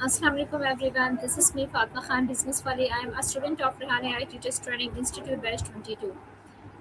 Assalamu alaikum everyone. This is me Fatima Khan, Business Wali. I am a student of Rehan AI Teachers Training Institute Batch 22.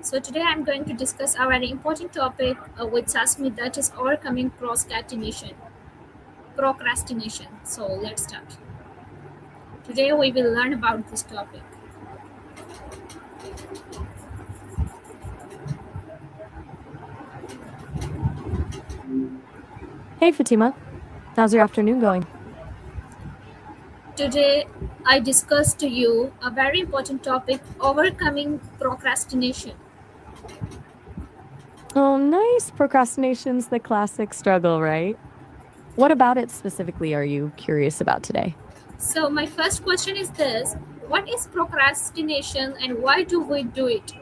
So today I'm going to discuss a very important topic which asked me, that is overcoming procrastination. So let's start. Today we will learn about this topic. Hey Fatima, how's your afternoon going? Today I discuss to you a very important topic, overcoming procrastination. Oh, nice. Procrastination's the classic struggle, right? What about it specifically are you curious about today? So my first question is this: what is procrastination and why do we do it?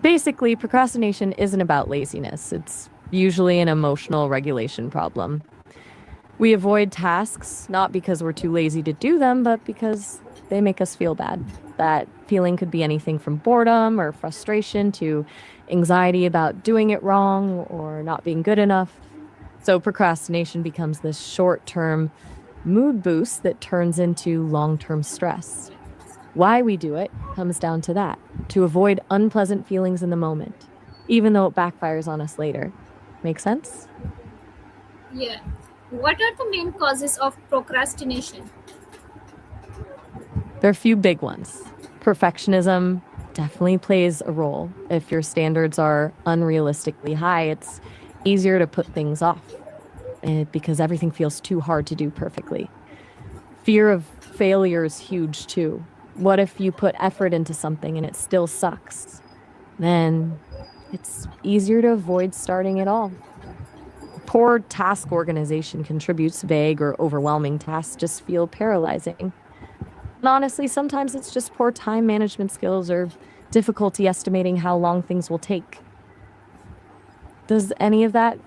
Basically, procrastination isn't about laziness. It's usually an emotional regulation problem. We avoid tasks not because we're too lazy to do them, but because they make us feel bad. That feeling could be anything from boredom or frustration to anxiety about doing it wrong or not being good enough. So procrastination becomes this short-term mood boost that turns into long-term stress. Why we do it comes down to that, to avoid unpleasant feelings in the moment, even though it backfires on us later. Make sense? Yeah. What are the main causes of procrastination? There are a few big ones. Perfectionism definitely plays a role. If your standards are unrealistically high, it's easier to put things off because everything feels too hard to do perfectly. Fear of failure is huge too. What if you put effort into something and it still sucks? Then it's easier to avoid starting at all. Poor task organization contributes. Vague or overwhelming tasks just feel paralyzing. And honestly, sometimes it's just poor time management skills or difficulty estimating how long things will take. Does any of that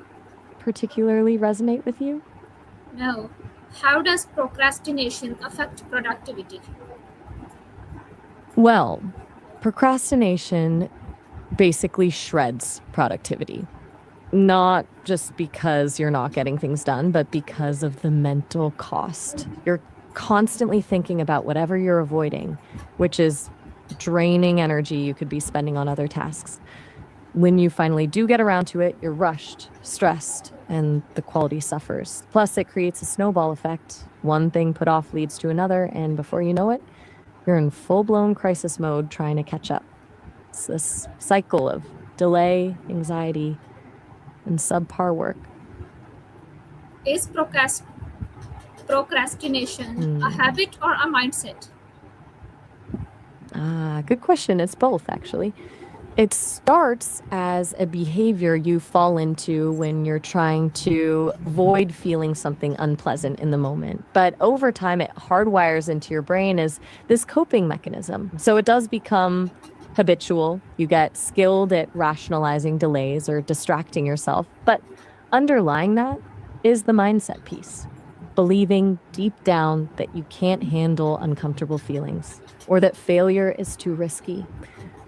particularly resonate with you? No. How does procrastination affect productivity? Well, procrastination basically shreds productivity. Not just because you're not getting things done, but because of the mental cost. You're constantly thinking about whatever you're avoiding, which is draining energy you could be spending on other tasks. When you finally do get around to it, you're rushed, stressed, and the quality suffers. Plus, it creates a snowball effect. One thing put off leads to another, and before you know it, you're in full-blown crisis mode trying to catch up. It's this cycle of delay, anxiety, and subpar work. Is procrastination a habit or a mindset? Good question. It's both, actually. It starts as a behavior you fall into when you're trying to avoid feeling something unpleasant in the moment. But over time, it hardwires into your brain as this coping mechanism. So it does become habitual. You get skilled at rationalizing delays or distracting yourself. But underlying that is the mindset piece. Believing deep down that you can't handle uncomfortable feelings, or that failure is too risky,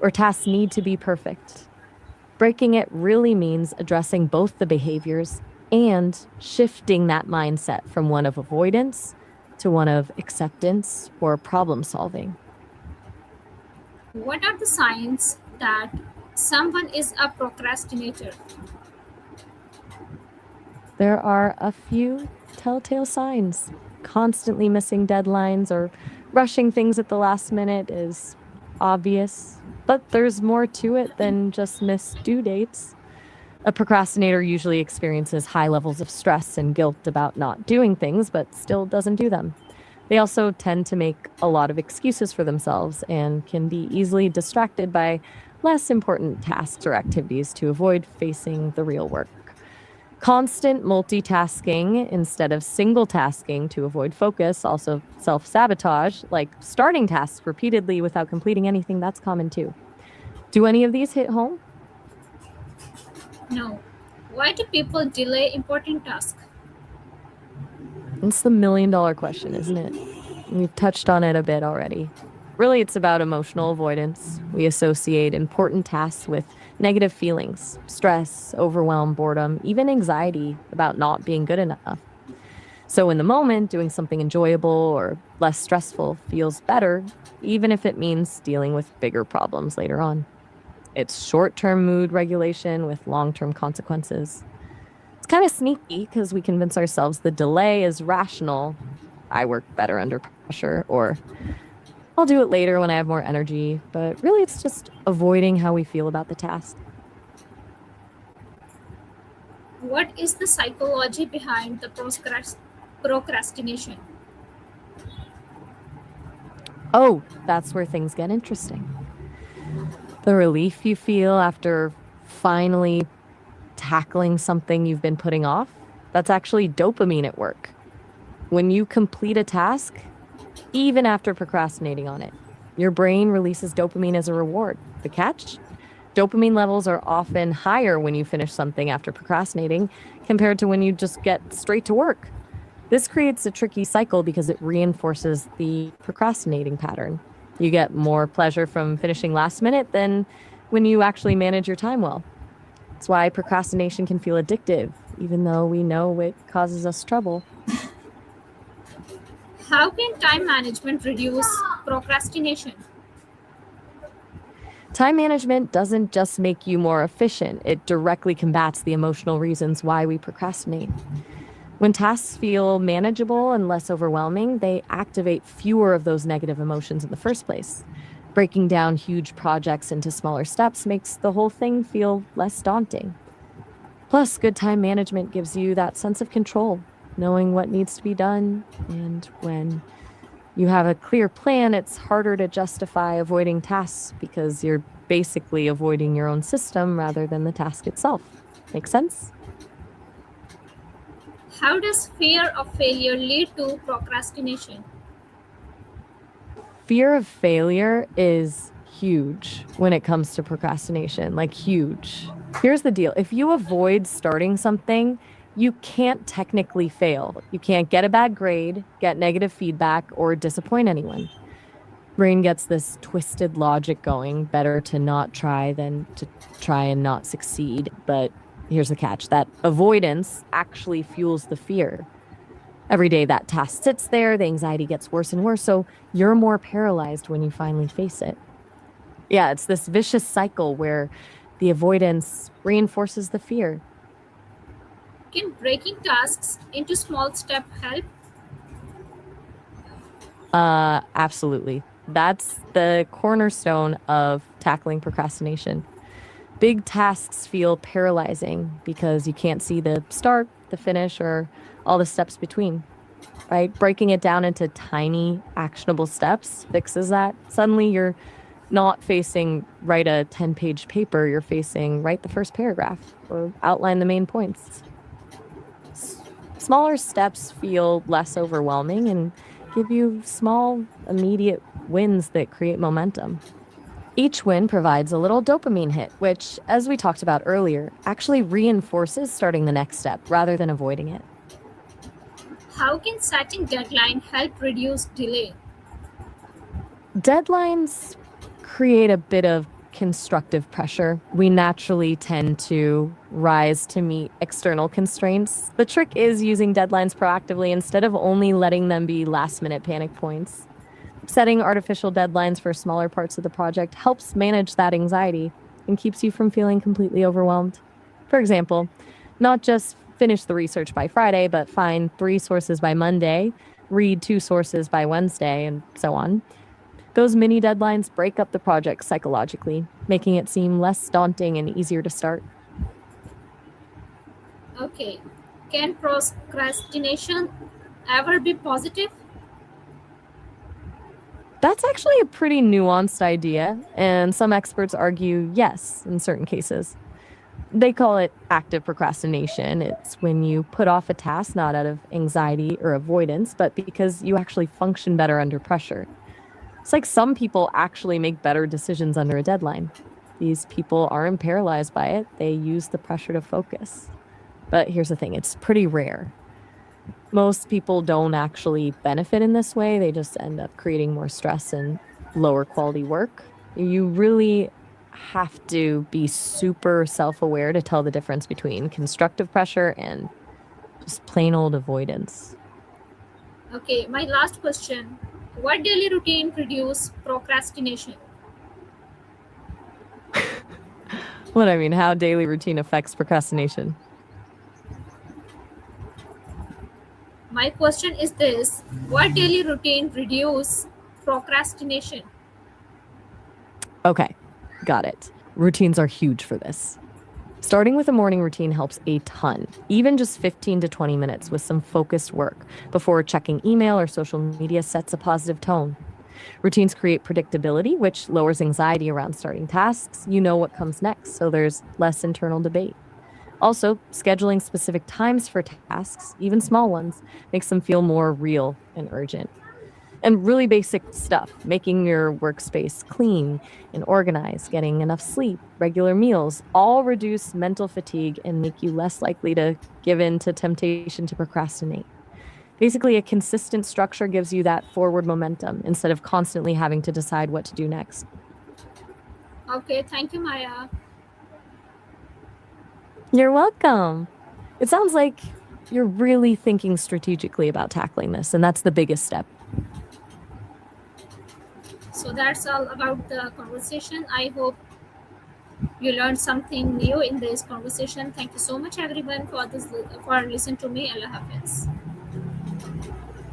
or tasks need to be perfect. Breaking it really means addressing both the behaviors and shifting that mindset from one of avoidance to one of acceptance or problem solving. What are the signs that someone is a procrastinator? There are a few telltale signs. Constantly missing deadlines or rushing things at the last minute is obvious, but there's more to it than just missed due dates. A procrastinator usually experiences high levels of stress and guilt about not doing things, but still doesn't do them. They also tend to make a lot of excuses for themselves and can be easily distracted by less important tasks or activities to avoid facing the real work. Constant multitasking instead of single tasking to avoid focus, also self-sabotage, like starting tasks repeatedly without completing anything, that's common too. Do any of these hit home? No. Why do people delay important tasks? It's the million-dollar question, isn't it? We've touched on it a bit already. Really, it's about emotional avoidance. We associate important tasks with negative feelings, stress, overwhelm, boredom, even anxiety about not being good enough. So in the moment, doing something enjoyable or less stressful feels better, even if it means dealing with bigger problems later on. It's short-term mood regulation with long-term consequences. It's kind of sneaky because we convince ourselves the delay is rational. I work better under pressure, or I'll do it later when I have more energy. But really, it's just avoiding how we feel about the task. What is the psychology behind the procrastination? Oh, that's where things get interesting. The relief you feel after finally tackling something you've been putting off, that's actually dopamine at work. When you complete a task, even after procrastinating on it, your brain releases dopamine as a reward. The catch? Dopamine levels are often higher when you finish something after procrastinating compared to when you just get straight to work. This creates a tricky cycle because it reinforces the procrastinating pattern. You get more pleasure from finishing last minute than when you actually manage your time well. That's why procrastination can feel addictive, even though we know it causes us trouble. How can time management reduce procrastination? Time management doesn't just make you more efficient, it directly combats the emotional reasons why we procrastinate. When tasks feel manageable and less overwhelming, they activate fewer of those negative emotions in the first place. Breaking down huge projects into smaller steps makes the whole thing feel less daunting. Plus, good time management gives you that sense of control, knowing what needs to be done and when. You have a clear plan, it's harder to justify avoiding tasks because you're basically avoiding your own system rather than the task itself. Make sense? How does fear of failure lead to procrastination? Fear of failure is huge when it comes to procrastination, like huge. Here's the deal. If you avoid starting something, you can't technically fail. You can't get a bad grade, get negative feedback, or disappoint anyone. Brain gets this twisted logic going. Better to not try than to try and not succeed. But here's the catch, that avoidance actually fuels the fear. Every day that task sits there, the anxiety gets worse and worse. So you're more paralyzed when you finally face it. Yeah, it's this vicious cycle where the avoidance reinforces the fear. Can breaking tasks into small steps help? Absolutely. That's the cornerstone of tackling procrastination. Big tasks feel paralyzing because you can't see the start, the finish, or all the steps between, right? Breaking it down into tiny, actionable steps fixes that. Suddenly you're not facing write a 10-page paper, you're facing write the first paragraph or outline the main points. Smaller steps feel less overwhelming and give you small, immediate wins that create momentum. Each win provides a little dopamine hit, which, as we talked about earlier, actually reinforces starting the next step rather than avoiding it. How can setting deadline help reduce delay? Deadlines create a bit of constructive pressure. We naturally tend to rise to meet external constraints. The trick is using deadlines proactively instead of only letting them be last minute panic points. Setting artificial deadlines for smaller parts of the project helps manage that anxiety and keeps you from feeling completely overwhelmed. For example, not just finish the research by Friday, but find 3 sources by Monday, read 2 sources by Wednesday, and so on. Those mini deadlines break up the project psychologically, making it seem less daunting and easier to start. Okay. Can procrastination ever be positive? That's actually a pretty nuanced idea, and some experts argue yes in certain cases. They call it active procrastination. It's when you put off a task not out of anxiety or avoidance, but because you actually function better under pressure. It's like some people actually make better decisions under a deadline. These people aren't paralyzed by it, they use the pressure to focus. But here's the thing, it's pretty rare. Most people don't actually benefit in this way, they just end up creating more stress and lower quality work. You really have to be super self aware to tell the difference between constructive pressure and just plain old avoidance. Okay, my last question. What daily routine reduce procrastination? What I mean, how daily routine affects procrastination. My question is this: what daily routine reduce procrastination? Okay, got it. Routines are huge for this. Starting with a morning routine helps a ton, even just 15 to 20 minutes with some focused work before checking email or social media sets a positive tone. Routines create predictability, which lowers anxiety around starting tasks. You know what comes next, so there's less internal debate. Also, scheduling specific times for tasks, even small ones, makes them feel more real and urgent. And really basic stuff, making your workspace clean and organized, getting enough sleep, regular meals, all reduce mental fatigue and make you less likely to give in to temptation to procrastinate. Basically, a consistent structure gives you that forward momentum instead of constantly having to decide what to do next. Okay, thank you, Maya. You're welcome. It sounds like you're really thinking strategically about tackling this, and that's the biggest step. So that's all about the conversation. I hope you learned something new in this conversation. Thank you so much, everyone, for listening to me. Allah Hafiz.